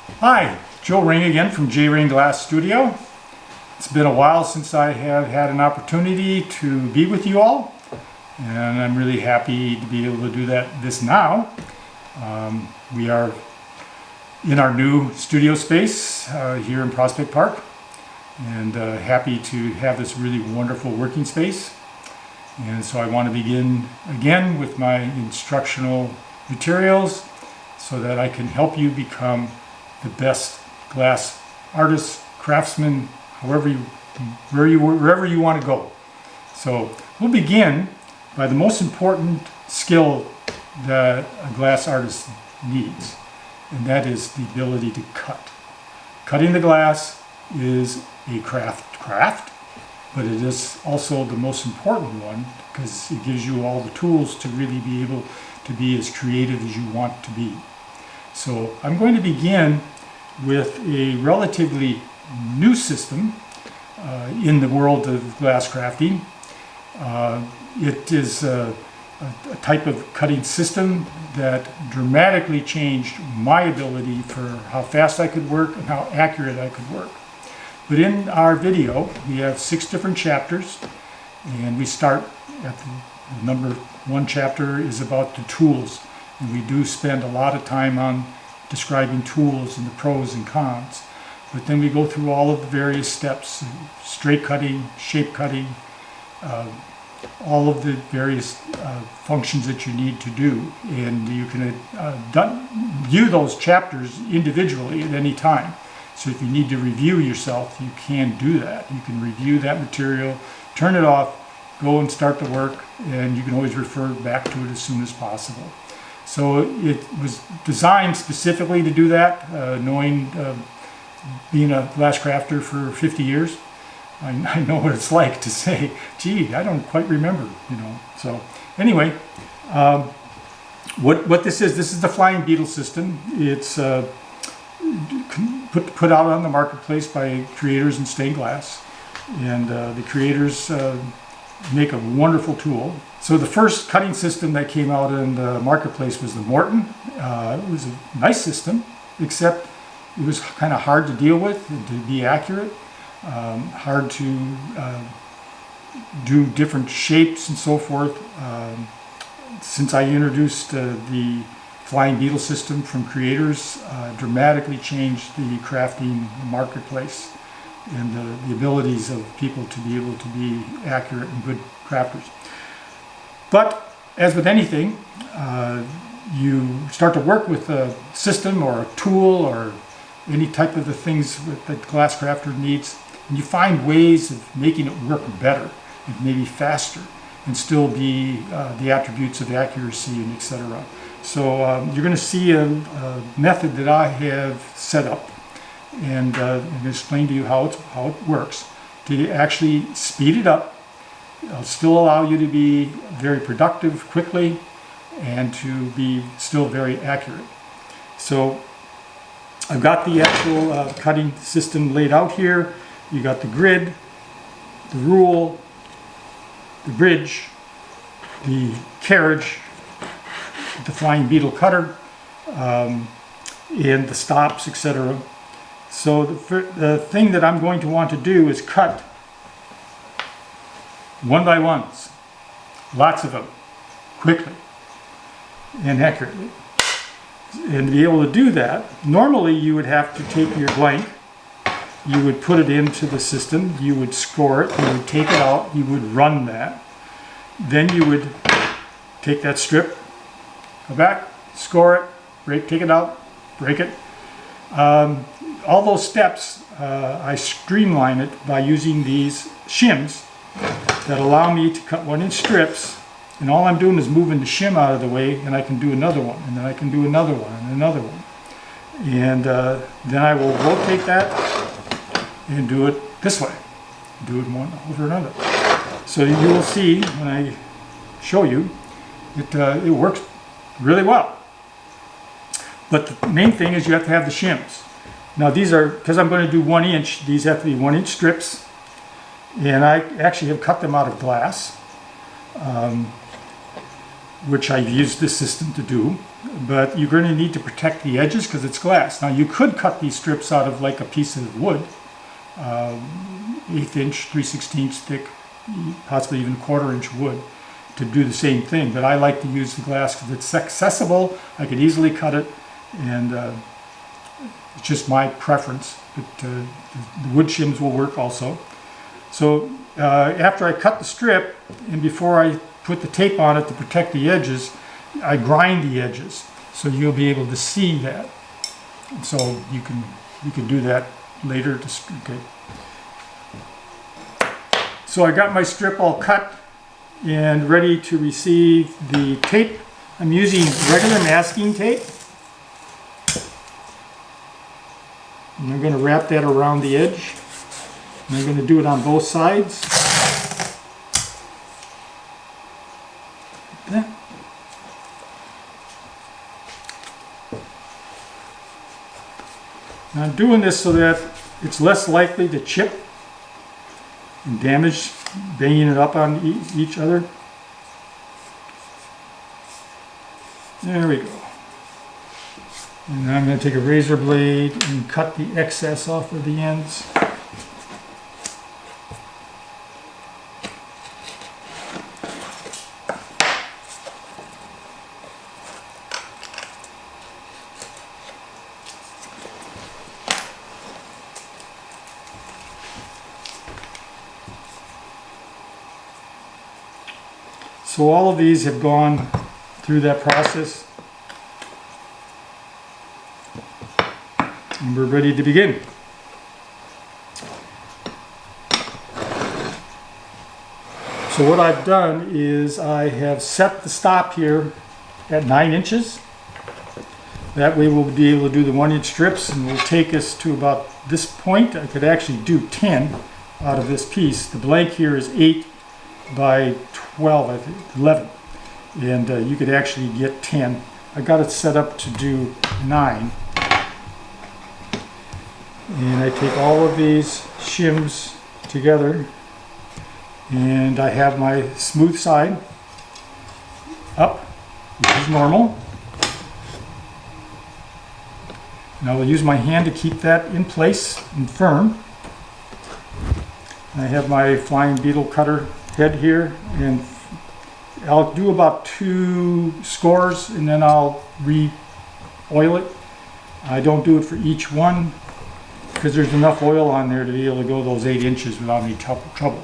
Hi, Joe Ring again from J Ring Glass Studio. It's been a while since I have had an opportunity to be with you all, and I'm really happy to be able to do this now. We are in our new studio space here in Prospect Park, and happy to have this really wonderful working space. And so I want to begin again with my instructional materials so that I can help you become the best glass artist, craftsman, wherever you want to go. So we'll begin by the most important skill that a glass artist needs, and that is the ability to cut. Cutting the glass is a craft, but it is also the most important one because it gives you all the tools to really be able to be as creative as you want to be. So I'm going to begin with a relatively new system in the world of glass crafting. It is a type of cutting system that dramatically changed my ability for how fast I could work and how accurate I could work. But in our video, we have 6 different chapters, and we start at the number 1 chapter is about the tools. And we do spend a lot of time on describing tools and the pros and cons. But then we go through all of the various steps, straight cutting, shape cutting, all of the various functions that you need to do. And you can view those chapters individually at any time. So if you need to review yourself, you can do that. You can review that material, turn it off, go and start the work, and you can always refer back to it as soon as possible. So it was designed specifically to do that, knowing being a glass crafter for 50 years. I know what it's like to say, gee, I don't quite remember, So anyway, what this is the Flying Beetle system. It's put out on the marketplace by creators in stained glass, and the creators make a wonderful tool. So the first cutting system that came out in the marketplace was the Morton. It was a nice system, except it was kind of hard to deal with and to be accurate, hard to do different shapes and so forth. Since I introduced the Flying Beetle system from creators, dramatically changed the crafting marketplace and the abilities of people to be able to be accurate and good crafters. But as with anything, you start to work with a system or a tool or any type of the things that the glass crafter needs, and you find ways of making it work better and maybe faster and still be the attributes of accuracy and etc. So you're going to see a method that I have set up, and I'm going to explain to you how it works to actually speed it up. It'll still allow you to be very productive quickly and to be still very accurate. So I've got the actual cutting system laid out here. You got the grid, the rule, the bridge, the carriage, the Flying Beetle cutter, and the stops, etc. So the thing that I'm going to want to do is cut one by ones, lots of them, quickly and accurately. And to be able to do that, normally you would have to take your blank, you would put it into the system, you would score it, you would take it out, you would run that. Then you would take that strip, go back, score it, take it out, break it. All those steps, I streamline it by using these shims that allow me to cut 1-inch strips, and all I'm doing is moving the shim out of the way, and I can do another one, and then I can do another one, and another one. And then I will rotate that and do it this way, do it one over another. So you will see when I show you, it works really well. But the main thing is you have to have the shims. Now these are, because I'm going to do 1 inch, these have to be 1-inch strips. And I actually have cut them out of glass. which I've used this system to do, but you're going to need to protect the edges because it's glass. Now you could cut these strips out of like a piece of wood, 1/8 inch, 3/16 thick, possibly even 1/4 inch wood, to do the same thing. But I like to use the glass because it's accessible. I could easily cut it, and it's just my preference. But the wood shims will work also. So after I cut the strip, and before I put the tape on it to protect the edges, I grind the edges, so you'll be able to see that. And so you can do that later. Okay. So I got my strip all cut and ready to receive the tape. I'm using regular masking tape. And I'm going to wrap that around the edge. And I'm going to do it on both sides. Like that. Now I'm doing this so that it's less likely to chip and damage, banging it up on each other. There we go. And now I'm going to take a razor blade and cut the excess off of the ends. So all of these have gone through that process, and we're ready to begin. So what I've done is I have set the stop here at 9 inches. That way we'll be able to do the 1-inch strips, and will take us to about this point. I could actually do 10 out of this piece. The blank here is 8 by 12, I think, 11. And you could actually get 10. I got it set up to do 9. And I take all of these shims together, and I have my smooth side up, which is normal. And I will use my hand to keep that in place and firm. I have my flying beetle cutter head here, and I'll do about 2 scores, and then I'll re-oil it. I don't do it for each one because there's enough oil on there to be able to go those 8 inches without any trouble.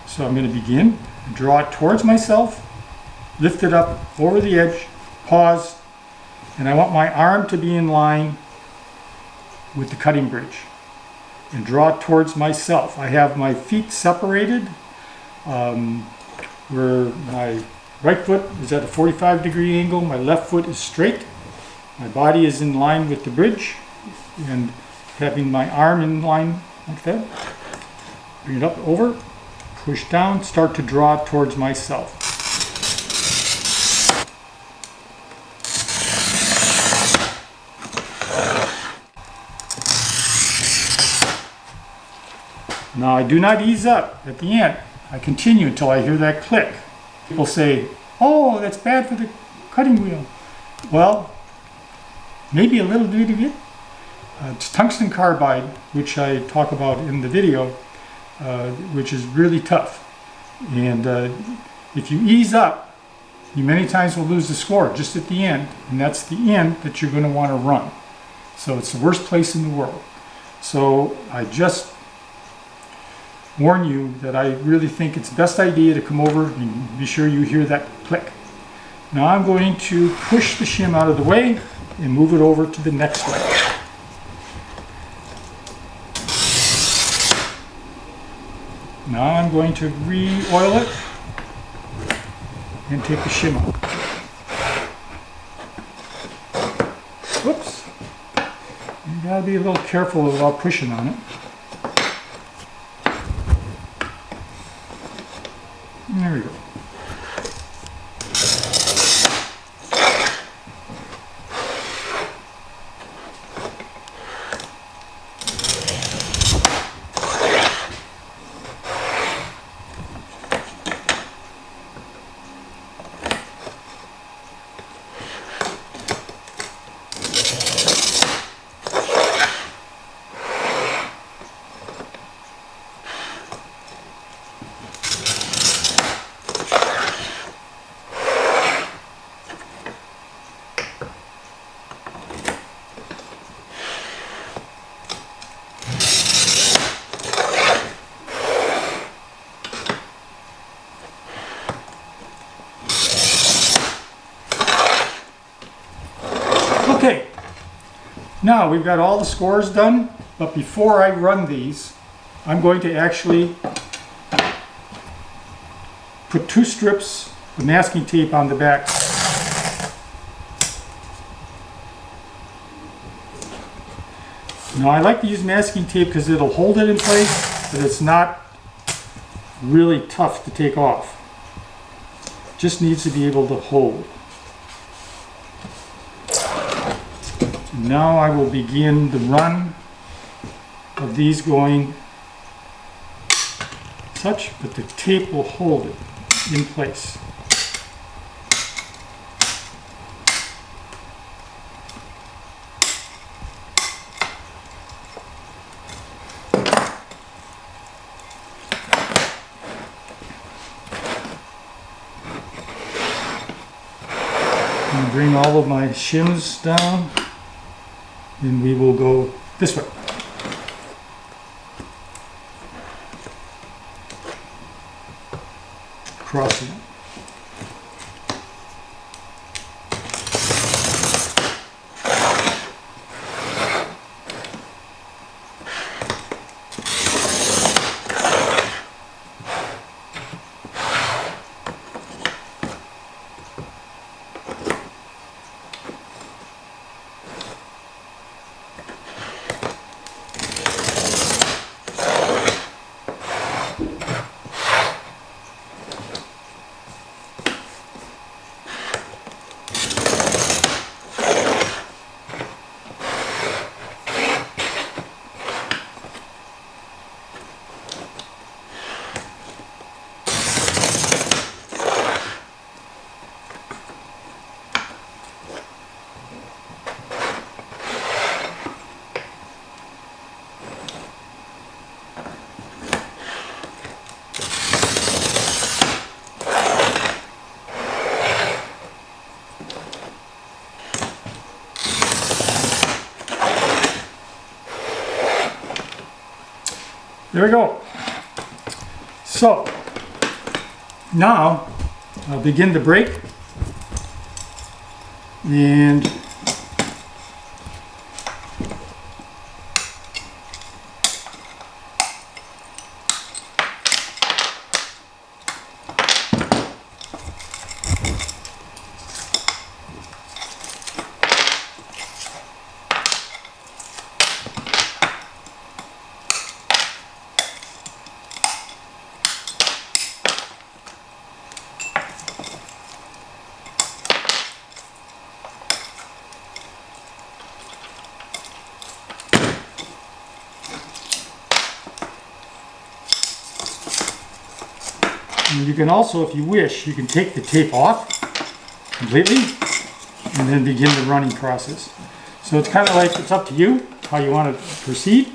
So I'm going to begin, draw it towards myself, lift it up over the edge, pause, and I want my arm to be in line with the cutting bridge, and draw it towards myself. I have my feet separated, where my right foot is at a 45-degree angle, my left foot is straight, my body is in line with the bridge, and having my arm in line like that, bring it up over, push down, start to draw it towards myself. Now I do not ease up at the end. I continue until I hear that click. People say, oh, that's bad for the cutting wheel. Well, maybe a little bit of it. It's tungsten carbide, which I talk about in the video, which is really tough. And if you ease up, you many times will lose the score just at the end. And that's the end that you're going to want to run. So it's the worst place in the world. So I just warn you that I really think it's the best idea to come over and be sure you hear that click. Now I'm going to push the shim out of the way and move it over to the next leg. Now I'm going to re-oil it and take the shim out. Whoops. You gotta be a little careful about pushing on it. There we go. Okay, now we've got all the scores done, but before I run these, I'm going to actually put 2 strips of masking tape on the back. Now I like to use masking tape because it'll hold it in place, but it's not really tough to take off. Just needs to be able to hold. Now I will begin the run of these going such, but the tape will hold it in place. And bring all of my shims down, and we will go this way. Crossing it. There we go. So now I'll begin the break, and you can also, if you wish, you can take the tape off completely and then begin the running process. So it's kind of like, it's up to you how you want to proceed.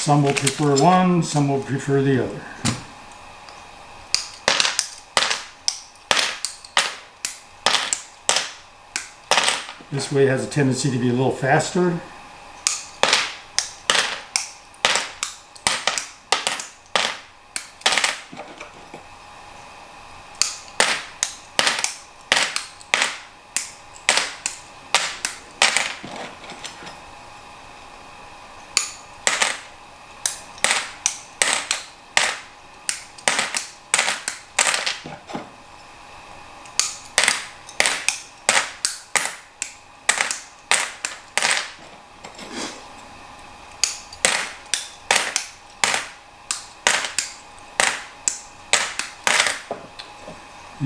Some will prefer one, some will prefer the other. This way it has a tendency to be a little faster.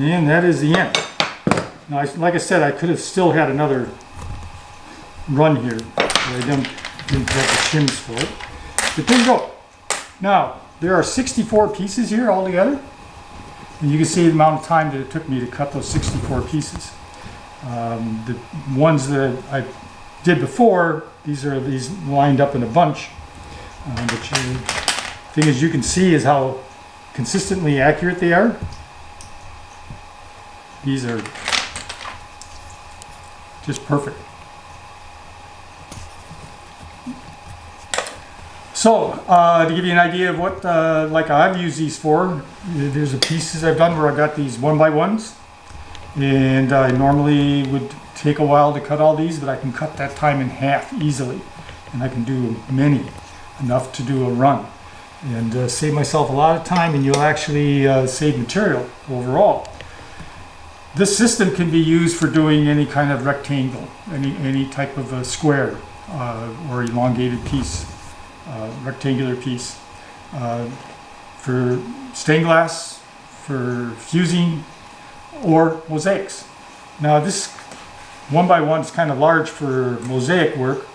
And that is the end. Now, like I said, I could have still had another run here, but I didn't have the shims for it. But there you go. Now, there are 64 pieces here altogether. And you can see the amount of time that it took me to cut those 64 pieces. The ones that I did before, these lined up in a bunch. But the thing is, you can see is how consistently accurate they are. These are just perfect. So, to give you an idea of what like I've used these for, there's a pieces I've done where I got these 1x1s, and I normally would take a while to cut all these, but I can cut that time in half easily, and I can do many, enough to do a run, and save myself a lot of time, and you'll actually save material overall. This system can be used for doing any kind of rectangle, any type of a square or elongated piece. Rectangular piece, for stained glass, for fusing, or mosaics. Now this 1x1 is kind of large for mosaic work,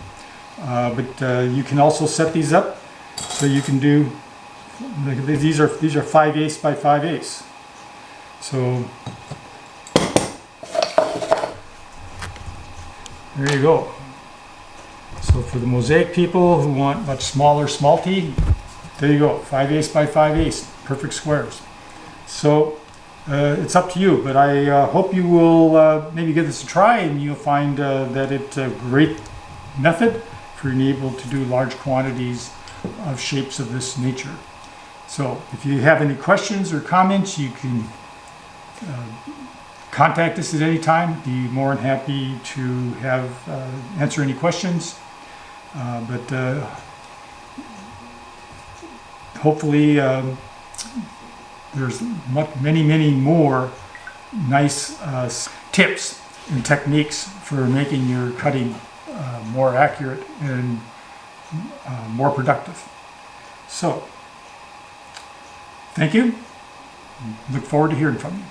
but you can also set these up so you can do. These are 5/8 by 5/8. So there you go. So for the mosaic people who want much smaller smalty, there you go, 5/8 by 5/8, perfect squares. So it's up to you, but I hope you will maybe give this a try, and you'll find that it's a great method for being able to do large quantities of shapes of this nature. So if you have any questions or comments, you can contact us at any time. Be more than happy to have answer any questions. But hopefully there's many more nice tips and techniques for making your cutting more accurate and more productive. So, thank you. Look forward to hearing from you.